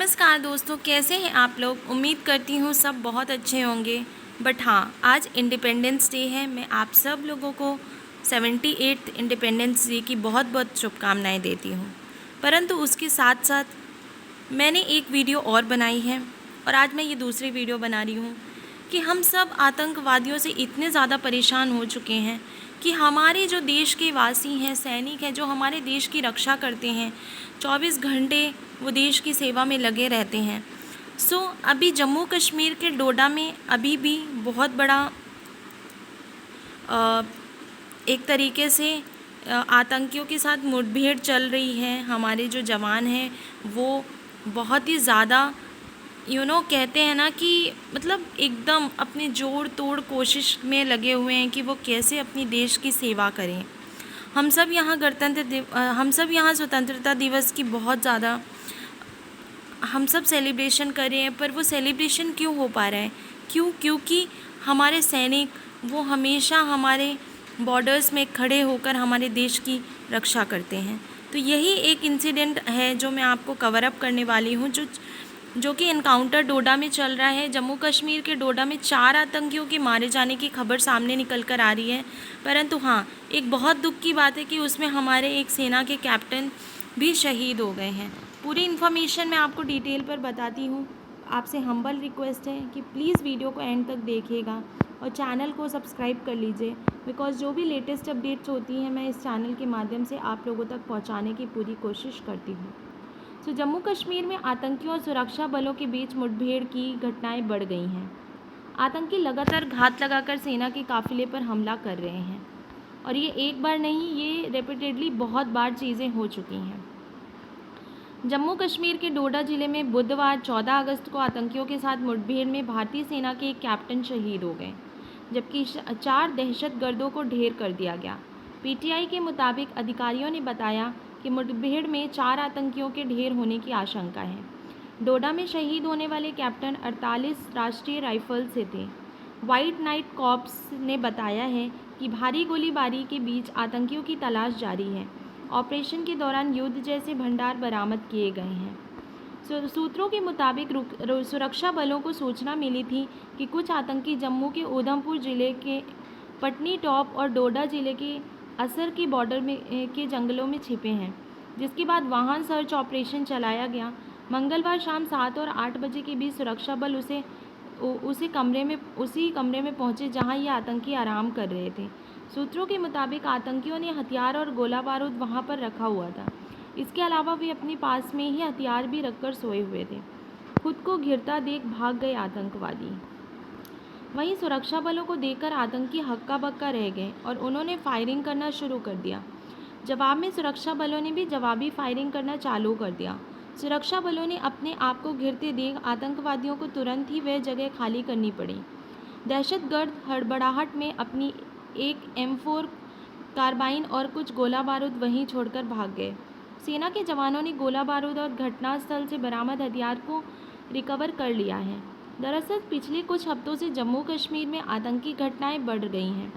नमस्कार दोस्तों, कैसे हैं आप लोग। उम्मीद करती हूँ सब बहुत अच्छे होंगे। बट हाँ, आज इंडिपेंडेंस डे है। मैं आप सब लोगों को 78th इंडिपेंडेंस डे की बहुत बहुत शुभकामनाएं देती हूँ। परंतु उसके साथ साथ मैंने एक वीडियो और बनाई है और आज मैं ये दूसरी वीडियो बना रही हूँ कि हम सब आतंकवादियों से इतने ज़्यादा परेशान हो चुके हैं कि हमारे जो देश के वासी हैं, सैनिक हैं, जो हमारे देश की रक्षा करते हैं, 24 घंटे वो देश की सेवा में लगे रहते हैं। अभी जम्मू कश्मीर के डोडा में अभी भी बहुत बड़ा एक तरीके से आतंकियों के साथ मुठभेड़ चल रही है। हमारे जो जवान हैं वो बहुत ही ज़्यादा कहते हैं ना कि मतलब एकदम अपनी जोड़ तोड़ कोशिश में लगे हुए हैं कि वो कैसे अपनी देश की सेवा करें। हम सब यहाँ स्वतंत्रता दिवस की बहुत ज़्यादा हम सब सेलिब्रेशन कर रहे हैं, पर वो सेलिब्रेशन क्यों हो पा रहा है? क्योंकि हमारे सैनिक वो हमेशा हमारे बॉर्डर्स में खड़े होकर हमारे देश की रक्षा करते हैं। तो यही एक इंसिडेंट है जो मैं आपको कवर अप करने वाली हूँ, जो कि एनकाउंटर डोडा में चल रहा है। जम्मू कश्मीर के डोडा में 4 आतंकियों के मारे जाने की खबर सामने निकल कर आ रही है। परंतु हाँ, एक बहुत दुख की बात है कि उसमें हमारे एक सेना के कैप्टन भी शहीद हो गए हैं। पूरी इन्फॉर्मेशन मैं आपको डिटेल पर बताती हूँ। आपसे हम्बल रिक्वेस्ट है कि प्लीज़ वीडियो को एंड तक देखिएगा और चैनल को सब्सक्राइब कर लीजिए, बिकॉज़ जो भी लेटेस्ट अपडेट्स होती हैं मैं इस चैनल के माध्यम से आप लोगों तक पहुँचाने की पूरी कोशिश करती हूँ। जम्मू कश्मीर में आतंकियों और सुरक्षा बलों के बीच मुठभेड़ की घटनाएं बढ़ गई हैं। आतंकी लगातार घात लगाकर सेना के काफिले पर हमला कर रहे हैं और ये एक बार नहीं, ये रिपीटेडली बहुत बार चीज़ें हो चुकी हैं। जम्मू कश्मीर के डोडा जिले में बुधवार 14 अगस्त को आतंकियों के साथ मुठभेड़ में भारतीय सेना के एक कैप्टन शहीद हो गए, जबकि 4 दहशतगर्दों को ढेर कर दिया गया। पीटीआई के मुताबिक अधिकारियों ने बताया कि मुठभेड़ में 4 आतंकियों के ढेर होने की आशंका है। डोडा में शहीद होने वाले कैप्टन 48 राष्ट्रीय राइफल से थे। व्हाइट नाइट कॉर्प्स ने बताया है कि भारी गोलीबारी के बीच आतंकियों की तलाश जारी है। ऑपरेशन के दौरान युद्ध जैसे भंडार बरामद किए गए हैं। सूत्रों के मुताबिक सुरक्षा बलों को सूचना मिली थी कि कुछ आतंकी जम्मू के उधमपुर जिले के पटनी टॉप और डोडा जिले के असर के बॉर्डर में के जंगलों में छिपे हैं, जिसके बाद वहां सर्च ऑपरेशन चलाया गया। मंगलवार शाम 7 और 8 बजे के बीच सुरक्षा बल उसी कमरे में पहुंचे जहां ये आतंकी आराम कर रहे थे। सूत्रों के मुताबिक आतंकियों ने हथियार और गोला बारूद वहां पर रखा हुआ था। इसके अलावा वे अपने पास में ही हथियार भी रखकर सोए हुए थे। खुद को घिरता देख भाग गए आतंकवादी। वहीं सुरक्षा बलों को देखकर आतंकी हक्का बक्का रह गए और उन्होंने फायरिंग करना शुरू कर दिया। जवाब में सुरक्षा बलों ने भी जवाबी फायरिंग करना चालू कर दिया। सुरक्षा बलों ने अपने आप को घिरते देख आतंकवादियों को तुरंत ही वह जगह खाली करनी पड़ी। दहशतगर्द हड़बड़ाहट में अपनी एक M4 कार्बाइन और कुछ गोला बारूद वहीं छोड़कर भाग गए। सेना के जवानों ने गोला बारूद और घटनास्थल से बरामद हथियार को रिकवर कर लिया है। दरअसल पिछले कुछ हफ्तों से जम्मू कश्मीर में आतंकी घटनाएं बढ़ गई हैं।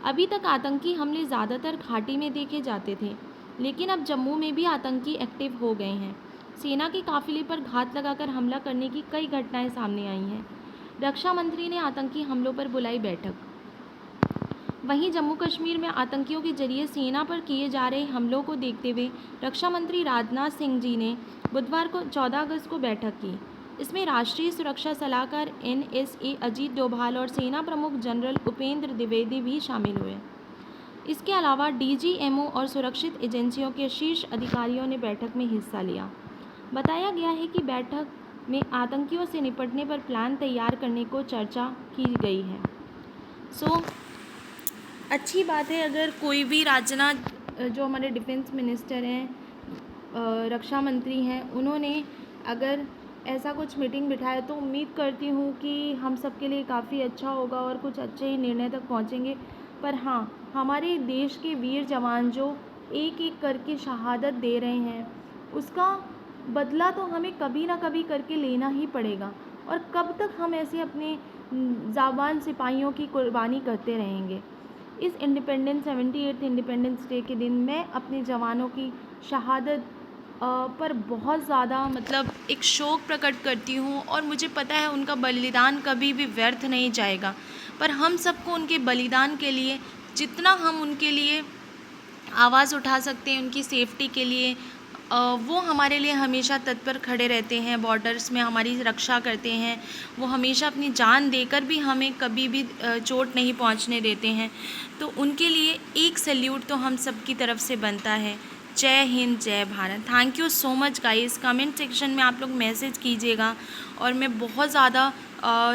अभी तक आतंकी हमले ज़्यादातर घाटी में देखे जाते थे, लेकिन अब जम्मू में भी आतंकी एक्टिव हो गए हैं। सेना के काफिले पर घात लगाकर हमला करने की कई घटनाएं सामने आई हैं। रक्षा मंत्री ने आतंकी हमलों पर बुलाई बैठक। वहीं जम्मू कश्मीर में आतंकियों के जरिए सेना पर किए जा रहे हमलों को देखते हुए रक्षा मंत्री राजनाथ सिंह जी ने बुधवार को 14 अगस्त को बैठक की। इसमें राष्ट्रीय सुरक्षा सलाहकार NSA अजीत डोभाल और सेना प्रमुख जनरल उपेंद्र द्विवेदी भी शामिल हुए। इसके अलावा DGMO और सुरक्षित एजेंसियों के शीर्ष अधिकारियों ने बैठक में हिस्सा लिया। बताया गया है कि बैठक में आतंकियों से निपटने पर प्लान तैयार करने को चर्चा की गई है। अच्छी बात है अगर कोई भी राजनाथ जो हमारे डिफेंस मिनिस्टर हैं, रक्षा मंत्री हैं, उन्होंने अगर ऐसा कुछ मीटिंग बिठाया तो उम्मीद करती हूँ कि हम सब के लिए काफ़ी अच्छा होगा और कुछ अच्छे ही निर्णय तक पहुँचेंगे। पर हाँ, हमारे देश के वीर जवान जो एक एक करके शहादत दे रहे हैं, उसका बदला तो हमें कभी ना कभी करके लेना ही पड़ेगा। और कब तक हम ऐसे अपने जाबान सिपाहियों की कुर्बानी करते रहेंगे। इस 78th इंडिपेंडेंस डे के दिन मैं अपने जवानों की शहादत पर बहुत ज़्यादा मतलब एक शोक प्रकट करती हूँ और मुझे पता है उनका बलिदान कभी भी व्यर्थ नहीं जाएगा। पर हम सबको उनके बलिदान के लिए जितना हम उनके लिए आवाज़ उठा सकते हैं उनकी सेफ्टी के लिए, वो हमारे लिए हमेशा तत्पर खड़े रहते हैं, बॉर्डर्स में हमारी रक्षा करते हैं। वो हमेशा अपनी जान देकर भी हमें कभी भी चोट नहीं पहुंचने देते हैं। तो उनके लिए एक सैल्यूट तो हम सब की तरफ से बनता है। जय हिंद, जय Bharat. Thank you so much guys. Comment section में आप लोग मैसेज कीजिएगा। और मैं बहुत ज़्यादा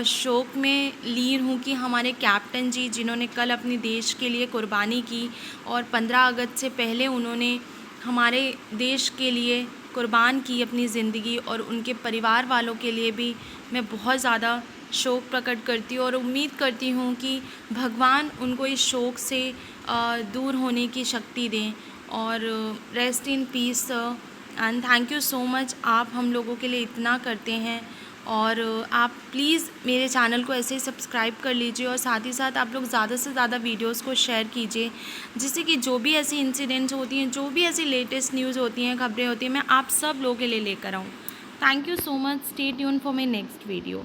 शोक में लीन हूँ कि हमारे कैप्टन जी जिन्होंने कल अपने देश के लिए कुर्बानी की और 15 अगस्त से पहले उन्होंने हमारे देश के लिए कुर्बान की अपनी ज़िंदगी, और उनके परिवार वालों के लिए भी मैं बहुत ज़्यादा शोक प्रकट करती हूँ और उम्मीद करती हूँ कि भगवान उनको इस शोक से दूर होने की शक्ति दें। और rest in peace and thank you so much, आप हम लोगों के लिए इतना करते हैं। और आप प्लीज़ मेरे चैनल को ऐसे ही सब्सक्राइब कर लीजिए और साथ ही साथ आप लोग ज़्यादा से ज़्यादा वीडियोस को शेयर कीजिए, जिससे कि जो भी ऐसी इंसिडेंट्स होती हैं, जो भी ऐसी लेटेस्ट न्यूज़ होती हैं, खबरें होती हैं, मैं आप सब लोगों के लिए लेकर आऊँ। Thank you so much. Stay tune for my next video.